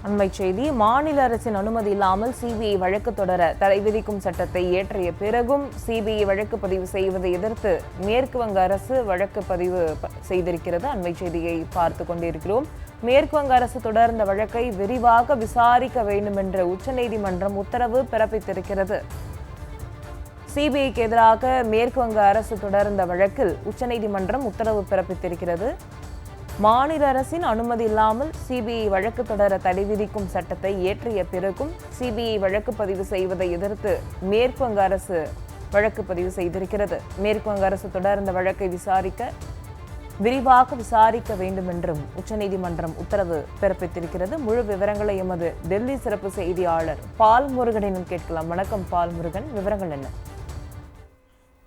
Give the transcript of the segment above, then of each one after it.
அண்மை செய்தி. மாநில அரசின் அனுமதி இல்லாமல் சிபிஐ வழக்கு தொடர தடை விதிக்கும் சட்டத்தை இயற்றிய பிறகும் சிபிஐ வழக்கு பதிவு செய்வதை எதிர்த்து மேற்கு வங்க அரசு வழக்கு பதிவு செய்திருக்கிறது. அண்மை செய்தியை பார்த்து கொண்டிருக்கிறோம். மேற்கு வங்க அரசு தொடர்ந்த வழக்கை விரிவாக விசாரிக்க வேண்டும் என்று உச்சநீதிமன்றம் உத்தரவு பிறப்பித்திருக்கிறது. சிபிஐக்கு எதிராக மேற்கு வங்க அரசு தொடர்ந்த வழக்கில் உச்சநீதிமன்றம் உத்தரவு பிறப்பித்திருக்கிறது. மாநில அரசின் அனுமதி இல்லாமல் சிபிஐ வழக்கு தொடர தடை விதிக்கும் சட்டத்தை இயற்றிய பிறகும் சிபிஐ வழக்கு பதிவு செய்வதை எதிர்த்து மேற்கு வங்க அரசு வழக்கு பதிவு செய்திருக்கிறது. மேற்கு வங்க அரசு தொடர்ந்த வழக்கை விரிவாக விசாரிக்க வேண்டும் என்றும் உச்சநீதிமன்றம் உத்தரவு பிறப்பித்திருக்கிறது. முழு விவரங்களை எமது டெல்லி சிறப்பு செய்தியாளர் பால் முருகனிடம் கேட்கலாம். வணக்கம் பால் முருகன், விவரங்கள் என்ன?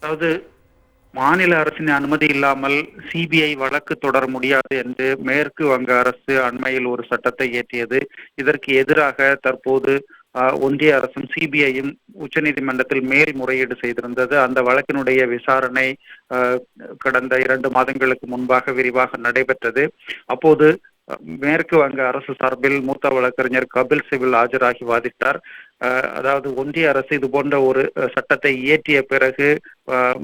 அதாவது மாநில அரசின் அனுமதி இல்லாமல் சிபிஐ வழக்கு தொடர முடியாது என்று மேற்கு வங்க அரசு அண்மையில் ஒரு சட்டத்தை இயற்றியது. இதற்கு எதிராக தற்போது ஒன்றிய அரசும் சிபிஐயும் உச்சநீதிமன்றத்தில் மேல்முறையீடு செய்திருந்தது. அந்த வழக்கினுடைய விசாரணை கடந்த 2 மாதங்களுக்கு முன்பாக விரிவாக நடைபெற்றது. அப்போது மேற்கு வங்க அரசு சார்பில் மூத்த வழக்கறிஞர் கபில் சிபில் ஆஜராகி வாதிட்டார். அதாவது ஒன்றிய அரசு இது போன்ற ஒரு சட்டத்தை இயற்றிய பிறகு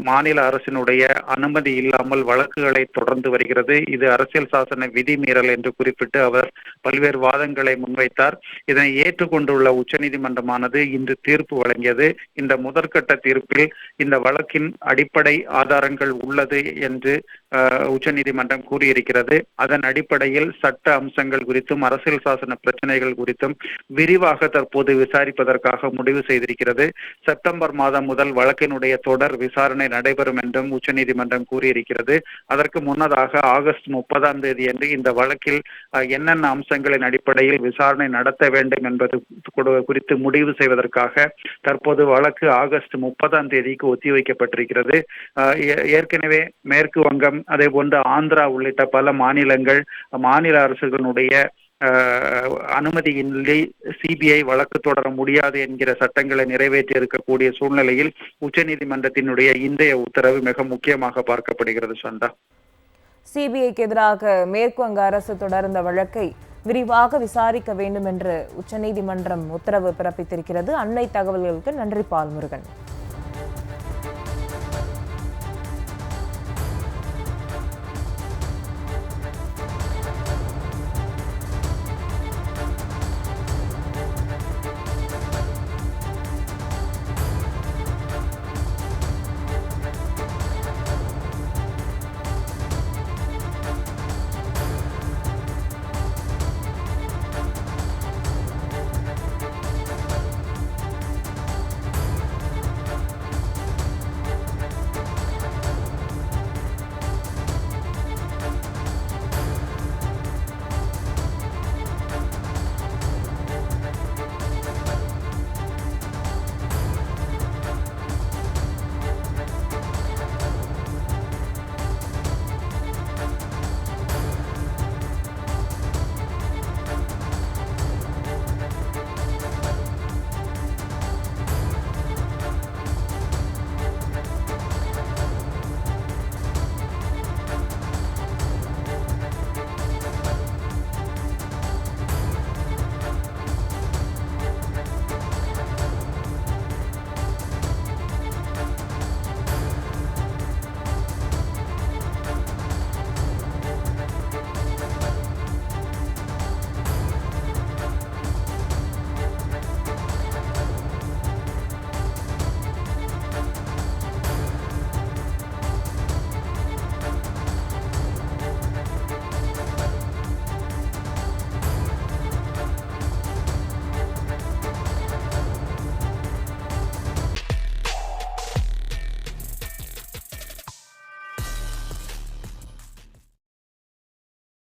மாநில அரசினுடைய அனுமதி இல்லாமல் வழக்குகளை தொடர்ந்து வருகிறது. இது அரசியல் சாசன விதிமீறல் என்று குறிப்பிட்டு அவர் பல்வேறு வாதங்களை முன்வைத்தார். இதனை ஏற்றுக்கொண்டுள்ள உச்சநீதிமன்றமானது இன்று தீர்ப்பு வழங்கியது. இந்த முதற்கட்ட தீர்ப்பில் இந்த வழக்கின் அடிப்படை ஆதாரங்கள் உள்ளது என்று உச்சநீதிமன்றம் கூறியிருக்கிறது. அதன் அடிப்படையில் சட்ட அம்சங்கள் குறித்தும் அரசியல் சாசன பிரச்சனைகள் குறித்தும் விரிவாக தற்போது விசாரிப்பதற்காக முடிவு செய்திருக்கிறது. செப்டம்பர் மாதம் முதல் வழக்கினுடைய தொடர் விசாரணை நடைபெறும் என்றும் உச்சநீதிமன்றம் கூறியிருக்கிறது. அதற்கு முன்னதாக ஆகஸ்ட் 30ஆம் தேதி அன்று இந்த வழக்கில் என்னென்ன அம்சங்களின் அடிப்படையில் விசாரணை நடத்த வேண்டும் என்பது குறித்து முடிவு செய்வதற்காக தற்போது வழக்கு ஆகஸ்ட் 30ஆம் தேதிக்கு ஒத்திவைக்கப்பட்டிருக்கிறது. ஏற்கனவே மேற்கு வங்கம், அதே போன்று ஆந்திரா உள்ளிட்ட பல மாநிலங்கள் மாநில அரசுகளுடைய அனுமதியின்றி சிபிஐ வழக்கு தொடர முடியாது என்கிற சட்டங்களை நிறைவேற்றி இருக்கக்கூடிய சூழ்நிலையில் உச்சநீதிமன்றத்தினுடைய இன்றைய உத்தரவு மிக முக்கியமாக பார்க்கப்படுகிறது. சந்தா, சிபிஐக்கு எதிராக மேற்கு வங்க அரசு தொடர்ந்த வழக்கை விரிவாக விசாரிக்க வேண்டும் என்று உச்சநீதிமன்றம் உத்தரவு பிறப்பித்திருக்கிறது. அண்மை தகவல்களுக்கு நன்றி பால் முருகன்.